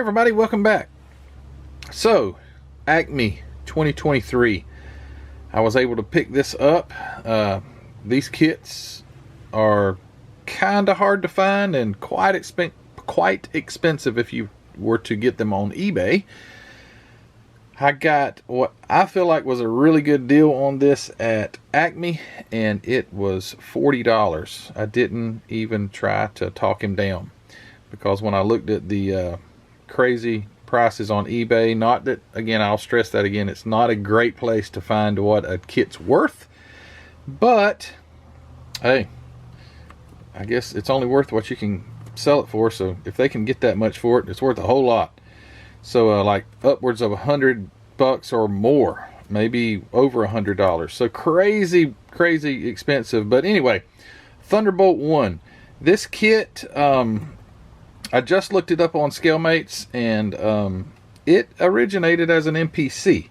everybody, welcome back. So, Acme 2023. I was able to pick this up. These kits are kind of hard to find and quite expensive if you were to get them on eBay. I got what I feel like was a really good deal on this at Acme, and it was $40. I didn't even try to talk him down, because when I looked at the crazy prices on eBay, not that, again, I'll stress that again, it's not a great place to find what a kit's worth, but hey, I guess it's only worth what you can sell it for. So if they can get that much for it, it's worth a whole lot. So like upwards of $100 or more, maybe over $100. So crazy expensive. But anyway, Thunderbolt 1, this kit, I just looked it up on ScaleMates, and it originated as an MPC,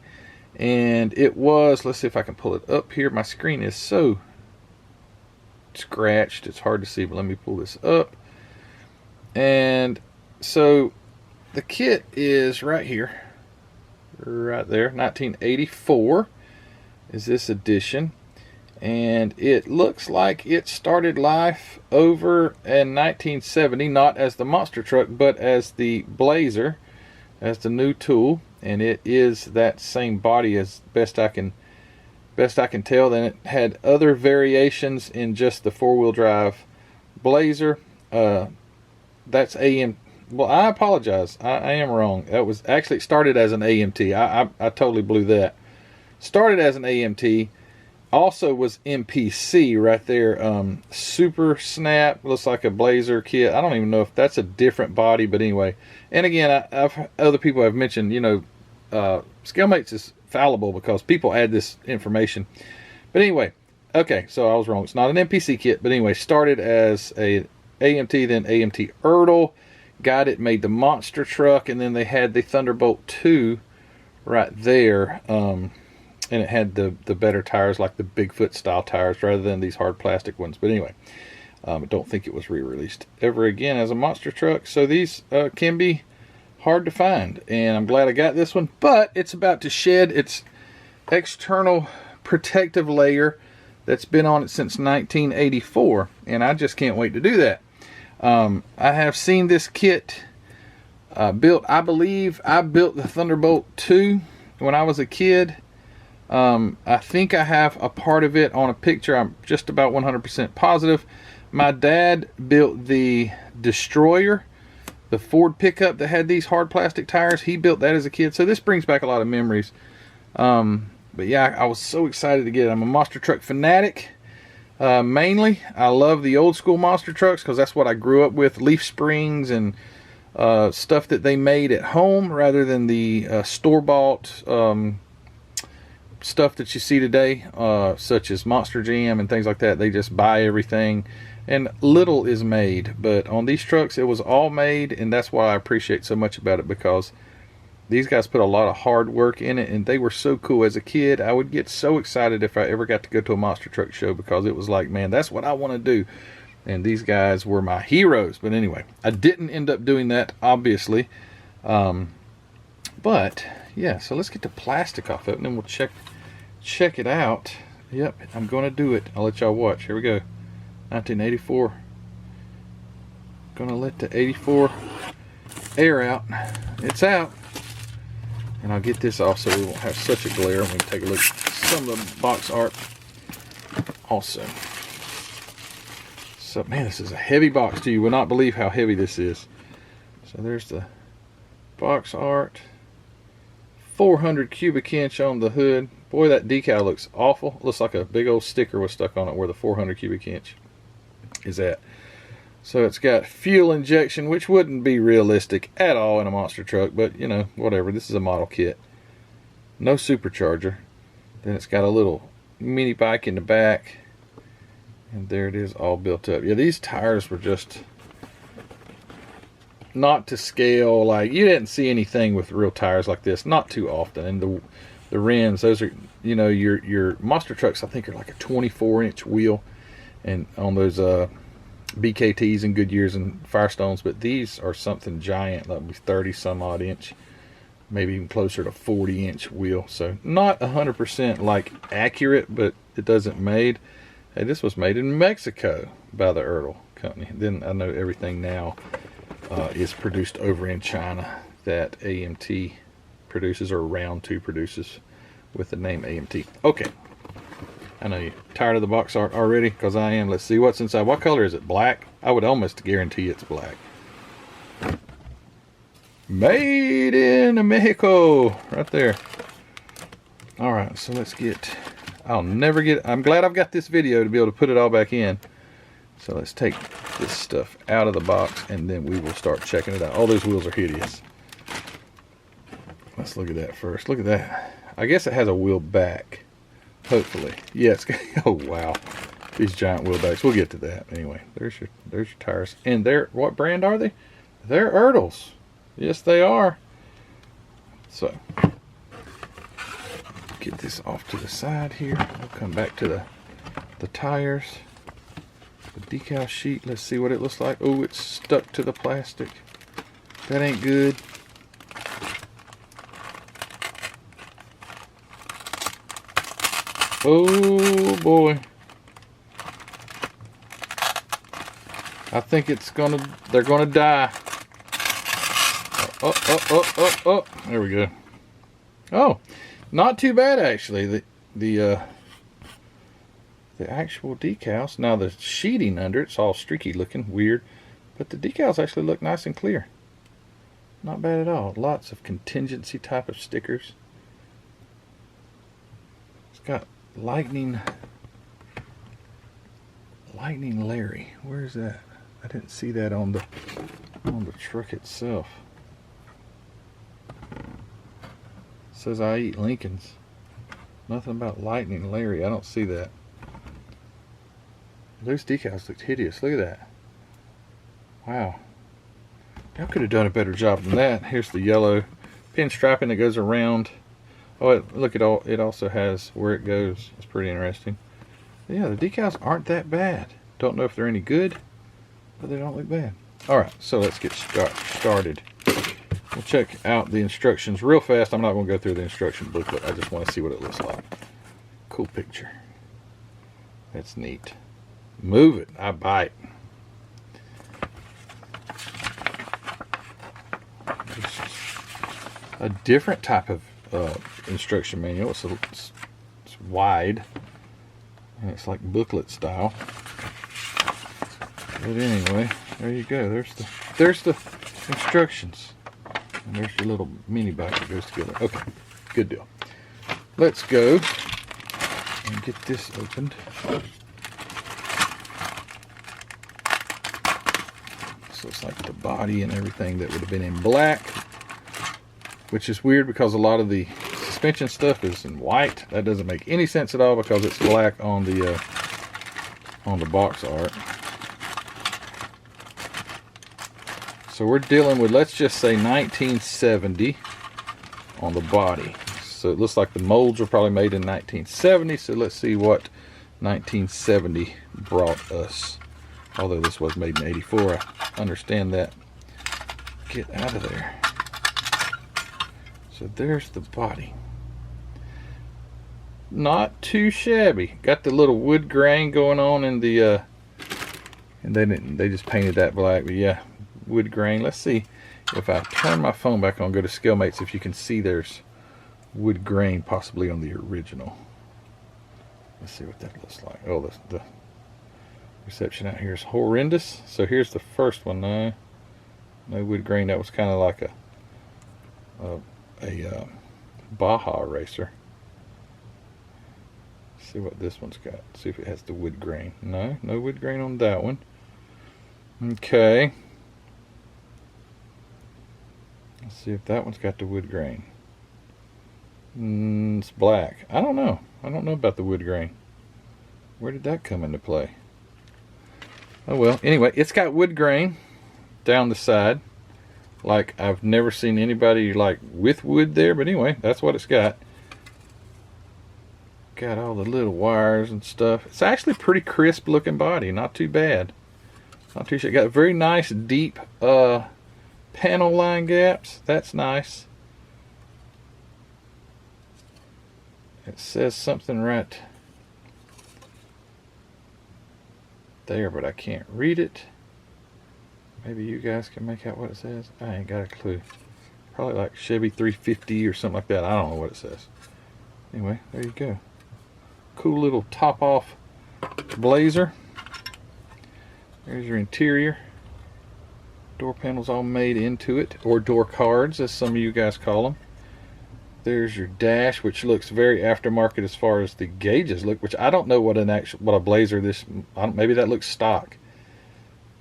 and it was, let's see if I can pull it up here. My screen is so scratched it's hard to see, but let me pull this up. And so the kit is right here, right there. 1984 is this edition, and it looks like it started life over in 1970, not as the monster truck, but as the Blazer, as the new tool. And it is that same body, as best I can tell. Then it had other variations in just the four-wheel drive Blazer. That's AM. Well, I apologize, I am wrong. That was actually, it started as an AMT. I totally blew that. Started as an AMT. Also was MPC right there. Super Snap, looks like a Blazer kit. I don't even know if that's a different body, but anyway. And again, other people have mentioned, you know, ScaleMates is fallible because people add this information. But anyway, okay, so I was wrong. It's not an MPC kit, but anyway, started as a AMT, then AMT Erdl. Got it, made the monster truck, and then they had the Thunderbolt 2 right there. And it had the better tires, like the Bigfoot style tires, rather than these hard plastic ones. But anyway, I don't think it was re-released ever again as a monster truck. So these can be hard to find, and I'm glad I got this one. But it's about to shed its external protective layer that's been on it since 1984, and I just can't wait to do that. I have seen this kit built. I believe I built the Thunderbolt 2 when I was a kid. I think I have a part of it on a picture. I'm just about 100% positive. My dad built the Destroyer, the Ford pickup that had these hard plastic tires. He built that as a kid, so this brings back a lot of memories. But yeah, I was so excited to get it. I'm a monster truck fanatic. Mainly, I love the old school monster trucks because that's what I grew up with. Leaf springs and stuff that they made at home, rather than the store-bought stuff that you see today, such as Monster Jam and things like that. They just buy everything, and little is made. But on these trucks, it was all made, and that's why I appreciate so much about it, because these guys put a lot of hard work in it, and they were so cool. As a kid, I would get so excited if I ever got to go to a monster truck show, because it was like, man, that's what I want to do. And these guys were my heroes. But anyway, I didn't end up doing that, obviously. But yeah, so let's get the plastic off it, and then we'll check it out. Yep, I'm going to do it. I'll let y'all watch. Here we go. 1984. Gonna let the 84 air out. It's out. And I'll get this off so we won't have such a glare. We can take a look at some of the box art also. So, man, this is a heavy box too. You will not believe how heavy this is. So there's the box art. 400 cubic inch on the hood. Boy, that decal looks awful. Looks like a big old sticker was stuck on it where the 400 cubic inch is at. So it's got fuel injection, which wouldn't be realistic at all in a monster truck, but you know, whatever. This is a model kit. No supercharger. Then it's got a little mini bike in the back, and there it is, all built up. Yeah, these tires were just not to scale. Like, you didn't see anything with real tires like this, not too often. And the rims, those are, you know, your monster trucks, I think, are like a 24-inch wheel, and on those BKTs and Goodyears and Firestones, but these are something giant, like 30 some odd inch, maybe even closer to 40-inch wheel. So not 100% like accurate, but it doesn't made. Hey, this was made in Mexico by the Ertl company. Then I know everything now is produced over in China that AMT produces, or Round 2 produces, with the name AMT. Okay, I know you're tired of the box art already, because I am. Let's see what's inside. What color is it? Black? I would almost guarantee it's black. Made in Mexico, right there. All right, so let's get, I'm glad I've got this video to be able to put it all back in. So let's take this stuff out of the box, and then we will start checking it out. All those wheels are hideous. Let's look at that first. Look at that. I guess it has a wheel back, hopefully. Yes. Oh wow, these giant wheel backs. We'll get to that. Anyway, there's your tires. And they're, what brand are they? They're Ertls. Yes, they are. So get this off to the side here. We'll come back to the tires. The decal sheet. Let's see what it looks like. Oh, it's stuck to the plastic. That ain't good. Oh boy. I think they're gonna die. Oh. There we go. Oh, not too bad actually. The actual decals. Now the sheeting under it's all streaky looking, weird, but the decals actually look nice and clear. Not bad at all. Lots of contingency type of stickers. It's got Lightning Larry. Where is that? I didn't see that on the truck itself. It says I eat Lincolns. Nothing about Lightning Larry. I don't see that. Those decals looked hideous. Look at that. Wow. I could have done a better job than that. Here's the yellow pinstriping that goes around. Oh, look at all. It also has where it goes. It's pretty interesting. But yeah, the decals aren't that bad. Don't know if they're any good, but they don't look bad. All right, so let's get started. We'll check out the instructions real fast. I'm not going to go through the instruction booklet. I just want to see what it looks like. Cool picture. That's neat. Move it. I bite. A different type of instruction manual. It's wide, and it's like booklet style. But anyway, there you go. There's the instructions, and there's your little mini bike that goes together. Okay, good deal. Let's go and get this opened. So it's like the body and everything that would have been in black, which is weird because a lot of the suspension stuff is in white. That doesn't make any sense at all because it's black on the box art. So we're dealing with, let's just say 1970 on the body. So it looks like the molds were probably made in 1970. So let's see what 1970 brought us. Although this was made in 84, I understand that. Get out of there. So there's the body. Not too shabby. Got the little wood grain going on in the and they just painted that black, but yeah, wood grain. Let's see if I turn my phone back on, go to Scalemates, if you can see there's wood grain possibly on the original. Let's see what that looks like. Oh, the reception out here is horrendous. So here's the first one. No wood grain. That was kind of like a Baja racer. See what this one's got. See if it has the wood grain. No wood grain on that one. Okay. Let's see if that one's got the wood grain. It's black. I don't know about the wood grain. Where did that come into play? Oh well, anyway, it's got wood grain down the side. Like, I've never seen anybody like with wood there, but anyway, that's what it's got. Got all the little wires and stuff. It's actually pretty crisp looking body, not too bad. Not too sure. Got very nice deep panel line gaps. That's nice. It says something right there, but I can't read it. Maybe you guys can make out what it says. I ain't got a clue. Probably like Chevy 350 or something like that. I don't know what it says. Anyway, there you go. Cool little top off blazer. There's your interior. Door panels all made into it, or door cards as some of you guys call them. There's your dash, which looks very aftermarket as far as the gauges look, which I don't know what a blazer this, maybe that looks stock,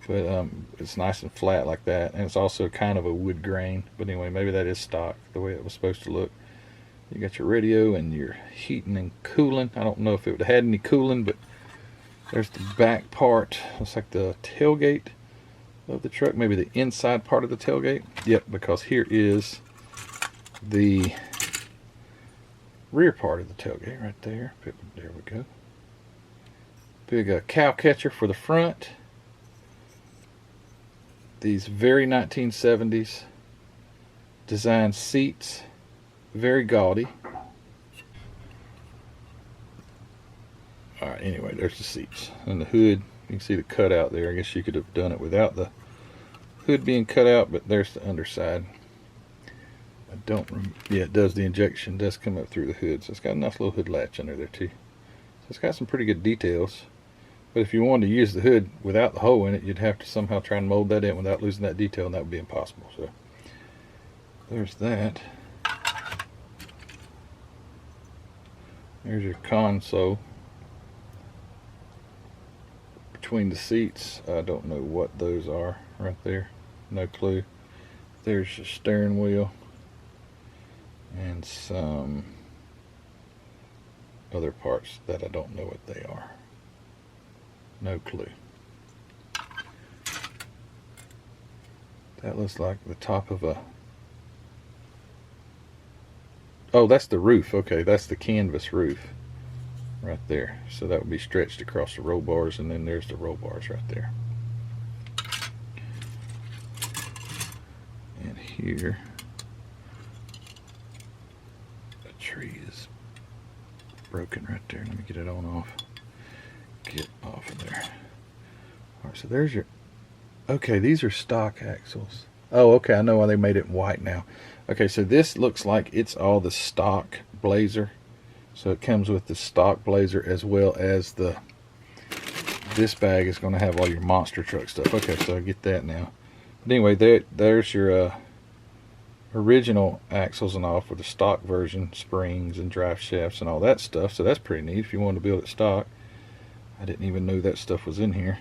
but it's nice and flat like that, and it's also kind of a wood grain. But anyway, maybe that is stock the way it was supposed to look. You got your radio and your heating and cooling. I don't know if it would have had any cooling, but there's the back part. Looks like the tailgate of the truck, maybe the inside part of the tailgate. Yep, because here is the rear part of the tailgate right there. There we go. Big cow catcher for the front. These very 1970s design seats, very gaudy. Alright, anyway, there's the seats. And the hood, you can see the cutout there. I guess you could have done it without the hood being cut out, but there's the underside. I don't remember. Yeah, it does. The injection does come up through the hood, so it's got a nice little hood latch under there too. So it's got some pretty good details. But if you wanted to use the hood without the hole in it, you'd have to somehow try and mold that in without losing that detail, and that would be impossible. So there's that. There's your console. Between the seats, I don't know what those are right there. No clue. There's your steering wheel. And some other parts that I don't know what they are. No clue. That looks like the top of a... Oh, that's the roof. Okay, that's the canvas roof right there. So that would be stretched across the roll bars, and then there's the roll bars right there. And here... tree is broken right there. Let me get it on off. Get off of there. Alright, so there's your... Okay, these are stock axles. Oh, okay, I know why they made it white now. Okay, so this looks like it's all the stock blazer. So it comes with the stock blazer as well as the... This bag is going to have all your monster truck stuff. Okay, so I get that now. But anyway, there's your... original axles and all for the stock version, springs and drive shafts and all that stuff. So that's pretty neat if you want to build it stock. I didn't even know that stuff was in here.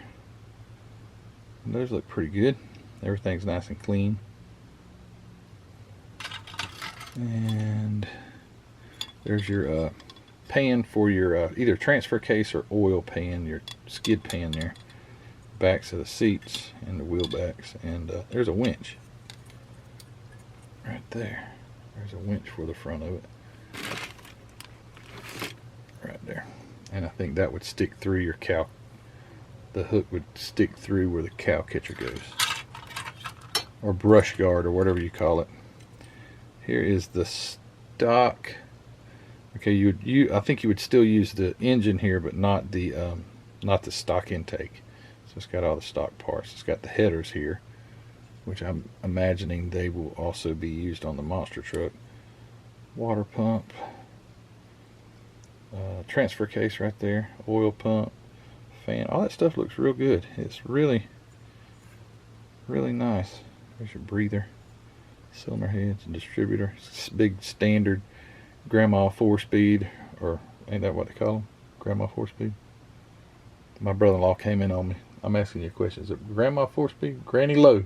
And those look pretty good. Everything's nice and clean. And there's your pan for your either transfer case or oil pan, your skid pan there. Backs of the seats and the wheel backs. And there's a winch. Right there. There's a winch for the front of it. Right there. And I think that would stick through your cow. The hook would stick through where the cow catcher goes. Or brush guard or whatever you call it. Here is the stock. Okay, I think you would still use the engine here, but not the stock intake. So it's got all the stock parts. It's got the headers here, which I'm imagining they will also be used on the monster truck. Water pump, transfer case right there, oil pump, fan, all that stuff looks real good. It's really, really nice. There's your breather, cylinder heads, and distributor. It's big standard grandma 4-speed, or ain't that what they call them? Grandma 4-speed? My brother-in-law came in on me. I'm asking you a question. Is it grandma 4-speed? Granny low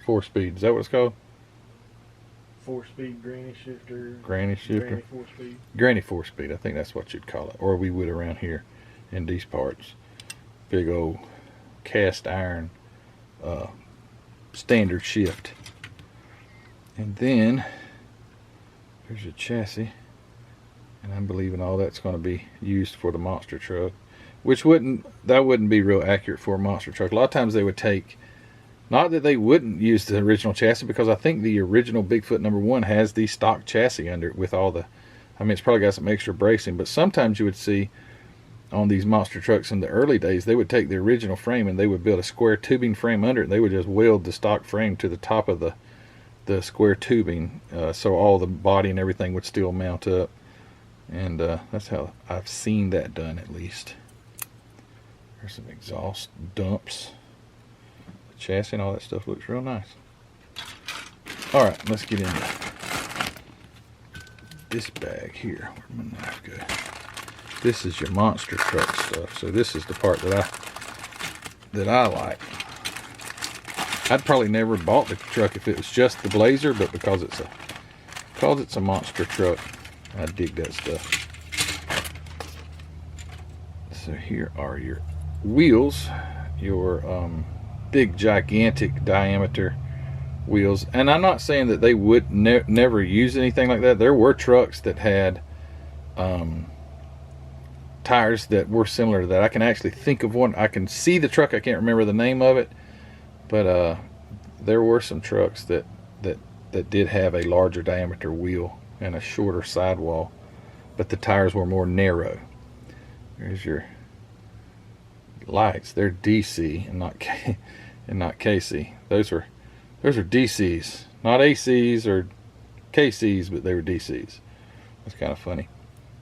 4-speed. Is that what it's called? 4-speed granny shifter. Granny shifter. Granny 4-speed. Granny 4-speed. I think that's what you'd call it. Or we would around here in these parts. Big old cast iron standard shift. And then there's your chassis. And I'm believing all that's going to be used for the monster truck. which that wouldn't be real accurate for a monster truck. A lot of times they would take, not that they wouldn't use the original chassis, because I think the original Bigfoot #1 has the stock chassis under it with all the, I mean, it's probably got some extra bracing, but sometimes you would see on these monster trucks in the early days, they would take the original frame and they would build a square tubing frame under it, and they would just weld the stock frame to the top of the square tubing, so all the body and everything would still mount up. And that's how I've seen that done, at least. There's some exhaust dumps. The chassis and all that stuff looks real nice. Alright, let's get into this bag here. Where'd my knife go? This is your monster truck stuff. So this is the part that I like. I'd probably never bought the truck if it was just the Blazer, but because it's a monster truck, I dig that stuff. So here are your wheels, your big gigantic diameter wheels. And I'm not saying that they would never use anything like that. There were trucks that had tires that were similar to that. I can actually think of one. I can see the truck. I can't remember the name of it, but there were some trucks that did have a larger diameter wheel and a shorter sidewall, but the tires were more narrow. There's your lights. They're DC and not KC. Those are DCs, not ACs or KCs, but they were DCs. That's kind of funny.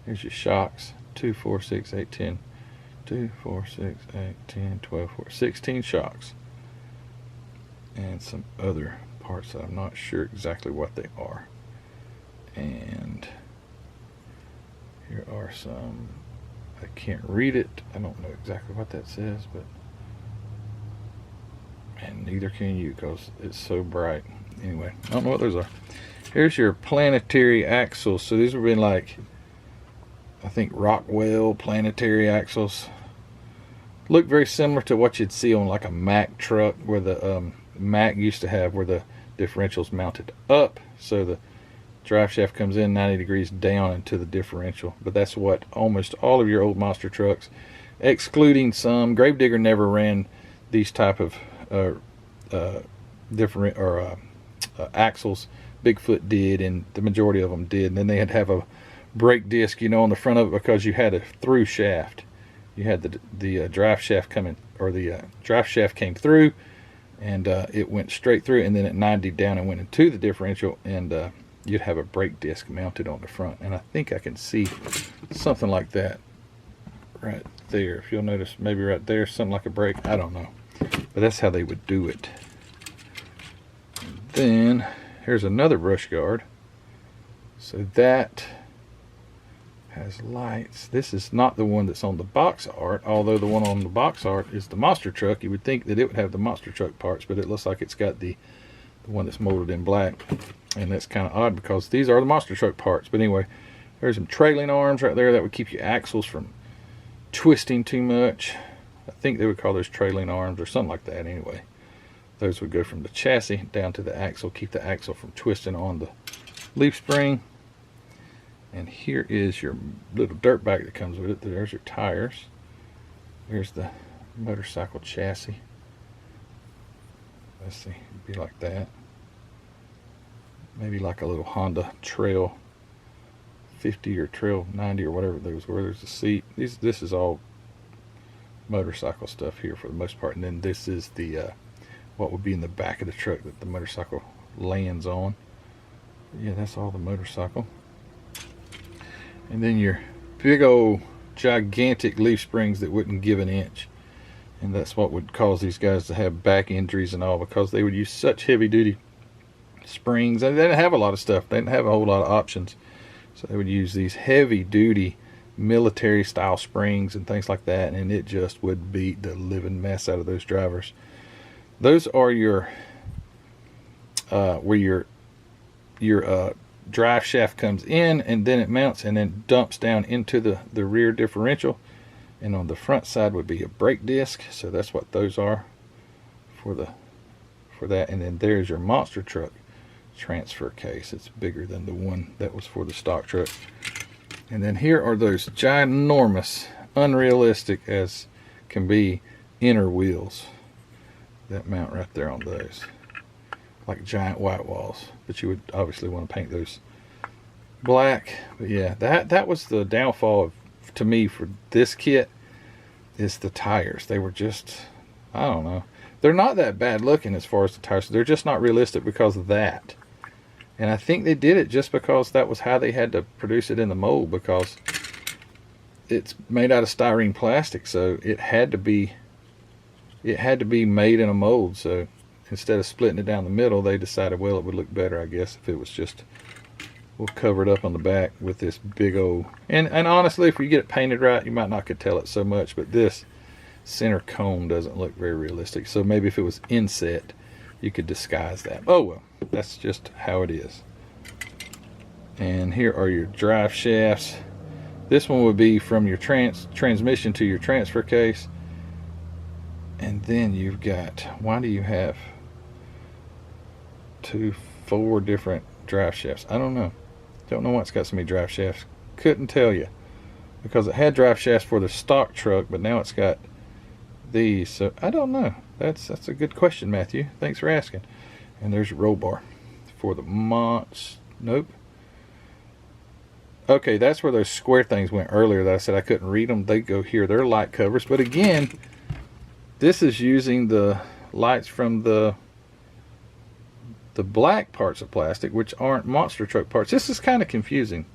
Here's your shocks. 2, 4, 6, 8, 10. 2, 4, 6, 8, 10, 12, 14, 16 shocks. And some other parts that I'm not sure exactly what they are. And here are some, I can't read it. I don't know exactly what that says, but, and neither can you because it's so bright. Anyway, I don't know what those are. Here's your planetary axles. So these would be like, I think, Rockwell planetary axles. Look very similar to what you'd see on like a Mack truck, where the Mack used to have, where the differential's mounted up, so the drive shaft comes in 90 degrees down into the differential. But that's what almost all of your old monster trucks, excluding some, Gravedigger never ran these type of different axles. Bigfoot did, and the majority of them did. And then they had to have a brake disc, you know, on the front of it, because you had a through shaft. You had the drive shaft coming, or the drive shaft came through, and it went straight through, and then at 90 down and went into the differential, and you'd have a brake disc mounted on the front. And I think I can see something like that right there. If you'll notice, maybe right there, something like a brake. I don't know, but that's how they would do it. And then here's another brush guard. So that has lights. This is not the one that's on the box art, although the one on the box art is the monster truck. You would think that it would have the monster truck parts, but it looks like it's got the one that's molded in black, and that's kind of odd because these are the monster truck parts. But anyway, there's some trailing arms right there that would keep your axles from twisting too much. I think they would call those trailing arms or something like that. Anyway, those would go from the chassis down to the axle, keep the axle from twisting on the leaf spring. And here is your little dirt bag that comes with it. There's your tires. There's the motorcycle chassis. Let's see, it'd be like that. Maybe like a little Honda Trail 50 or Trail 90 or whatever those were. There's a seat. This is all motorcycle stuff here for the most part. And then this is the what would be in the back of the truck that the motorcycle lands on. Yeah, that's all the motorcycle. And then your big old gigantic leaf springs that wouldn't give an inch. And that's what would cause these guys to have back injuries and all, because they would use such heavy duty springs. And they didn't have a lot of stuff. They didn't have a whole lot of options. So they would use these heavy duty military style springs and things like that. And it just would beat the living mess out of those drivers. Those are your, where your drive shaft comes in, and then it mounts and then dumps down into the rear differential. And on the front side would be a brake disc. So that's what those are for that. And then there's your monster truck transfer case. It's bigger than the one that was for the stock truck. And then here are those ginormous unrealistic as can be inner wheels that mount right there on those, like giant white walls. But you would obviously want to paint those black. But yeah, that was the downfall of, to me, for this kit, is the tires. They were just, I don't know, they're not that bad looking as far as the tires. They're just not realistic because of that. And I think they did it just because that was how they had to produce it in the mold, because it's made out of styrene plastic, so it had to be made in a mold. So instead of splitting it down the middle, they decided, well, it would look better, I guess, if it was just, we'll cover it up on the back with this big old, and honestly, if you get it painted right, you might not could tell it so much, but this center cone doesn't look very realistic. So maybe if it was inset, you could disguise that. Oh well, that's just how it is. And here are your drive shafts. This one would be from your transmission to your transfer case. And then you've got, why do you have 4 different drive shafts? I don't know. Don't know why it's got so many drive shafts. Couldn't tell you, because it had drive shafts for the stock truck, but now it's got these. So I don't know. That's a good question, Matthew. Thanks for asking. And there's your roll bar for the nope. Okay, that's where those square things went earlier that I said I couldn't read them. They go here. They're light covers. But again, this is using the lights from the black parts of plastic, which aren't monster truck parts. This is kind of confusing.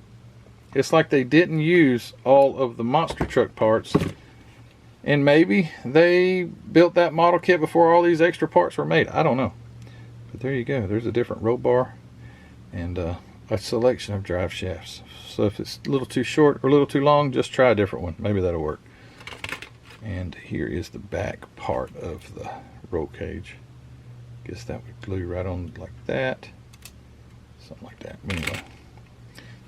It's like they didn't use all of the monster truck parts, and maybe they built that model kit before all these extra parts were made. I don't know. But there you go. There's a different roll bar and a selection of drive shafts. So if it's a little too short or a little too long, just try a different one. Maybe that'll work. And here is the back part of the roll cage. Guess that would glue right on like that. Something like that. Anyway,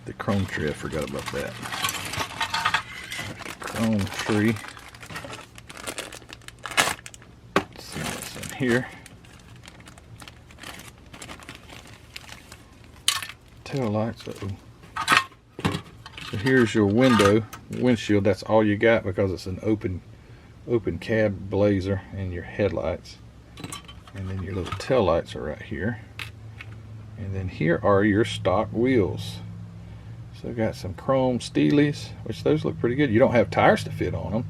the chrome tree, I forgot about that. Chrome tree. Let's see what's in here. Tail lights. So here's your windshield. That's all you got because it's an open cab blazer, and your headlights. And then your little tail lights are right here. And then here are your stock wheels. So got some chrome steelies, which those look pretty good. You don't have tires to fit on them,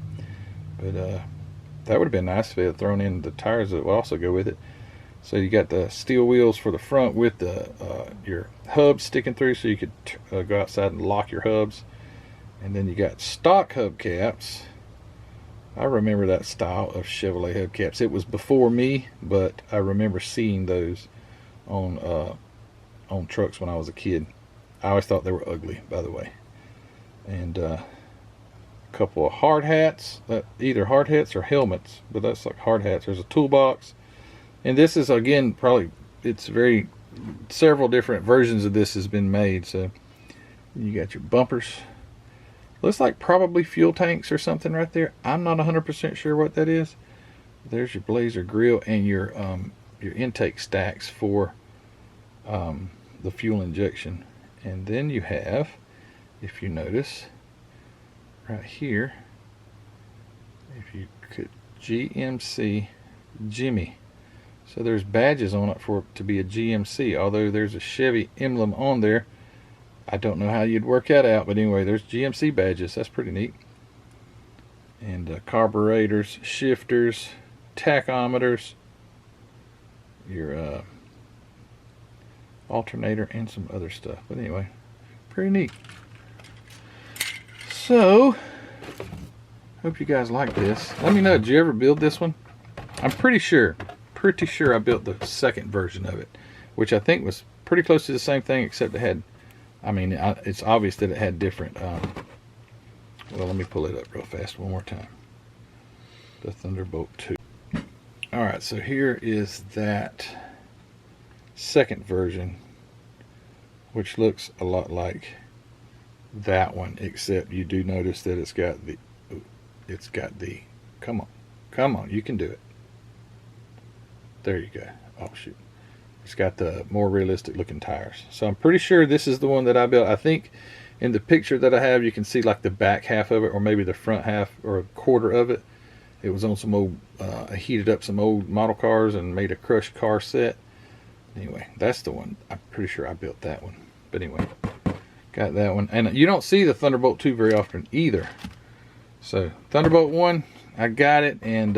but that would have been nice if they had thrown in the tires that will also go with it. So you got the steel wheels for the front with the your hubs sticking through, so you could go outside and lock your hubs. And then you got stock hubcaps. I remember that style of Chevrolet hubcaps. It was before me, but I remember seeing those on trucks when I was a kid. I always thought they were ugly, by the way. And a couple of hard hats, either hard hats or helmets, but that's like hard hats. There's a toolbox, and this is, again, probably, it's several different versions of this has been made. So you got your bumpers. Looks like probably fuel tanks or something right there. I'm not 100% sure what that is. There's your Blazer grill and your intake stacks for the fuel injection. And then you have, if you notice, right here, if you could, GMC Jimmy. So there's badges on it for it to be a GMC, although there's a Chevy emblem on there. I don't know how you'd work that out, but anyway, there's GMC badges. That's pretty neat. And carburetors, shifters, tachometers, your alternator, and some other stuff. But anyway, pretty neat. So, hope you guys like this. Let me know, did you ever build this one? I'm pretty sure I built the second version of it, which I think was pretty close to the same thing, except it had, I mean, it's obvious that it had different, well, let me pull it up real fast one more time. The Thunderbolt 2. Alright, so here is that second version, which looks a lot like that one, except you do notice that it's got the, come on, you can do it. There you go. Oh, shoot. It's got the more realistic looking tires. So I'm pretty sure this is the one that I built. I think In the picture that I have, you can see like the back half of it, or maybe the front half or a quarter of it. It was on some old, I heated up some old model cars and made a crushed car set. Anyway, that's the one. I'm pretty sure I built that one. But anyway, got that one. And you don't see the Thunderbolt 2 very often either. So Thunderbolt 1, I got it, and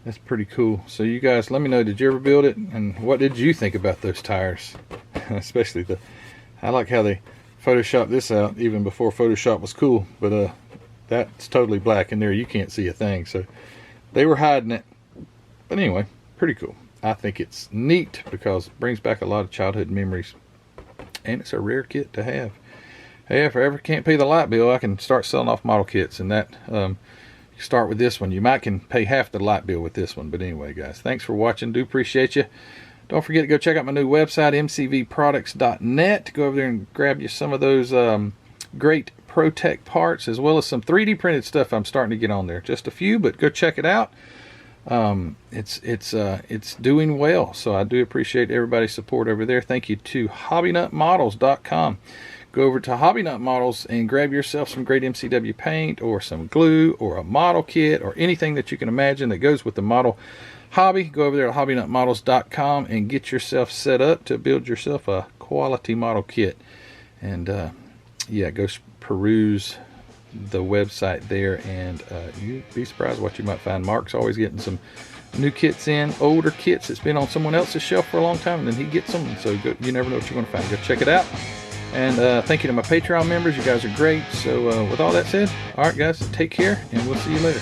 that's pretty cool. So you guys, let me know, did you ever build it, and what did you think about those tires? Especially I like how they photoshopped this out even before Photoshop was cool, but that's totally black in there. You can't see a thing, so they were hiding it. But anyway, pretty cool. I think it's neat because it brings back a lot of childhood memories, and it's a rare kit to have. Hey, if I ever can't pay the light bill, I can start selling off model kits, and that you start with this one. You might can pay half the light bill with this one. But anyway, guys, thanks for watching. Do appreciate you. Don't forget to go check out my new website, mcvproducts.net. Go over there and grab you some of those great ProTech parts, as well as some 3D printed stuff I'm starting to get on there. Just a few, but go check it out. It's doing well, so I do appreciate everybody's support over there. Thank you to hobbynutmodels.com. Go over to Hobby Nut Models and grab yourself some great MCW paint, or some glue, or a model kit, or anything that you can imagine that goes with the model hobby. Go over there to hobbynutmodels.com and get yourself set up to build yourself a quality model kit. And yeah, go peruse the website there, and you'd be surprised what you might find. Mark's always getting some new kits in, older kits that's been on someone else's shelf for a long time, and then he gets them. So you never know what you're going to find. Go check it out. And thank you to my Patreon members. You guys are great. So with all that said, all right, guys, take care, and we'll see you later.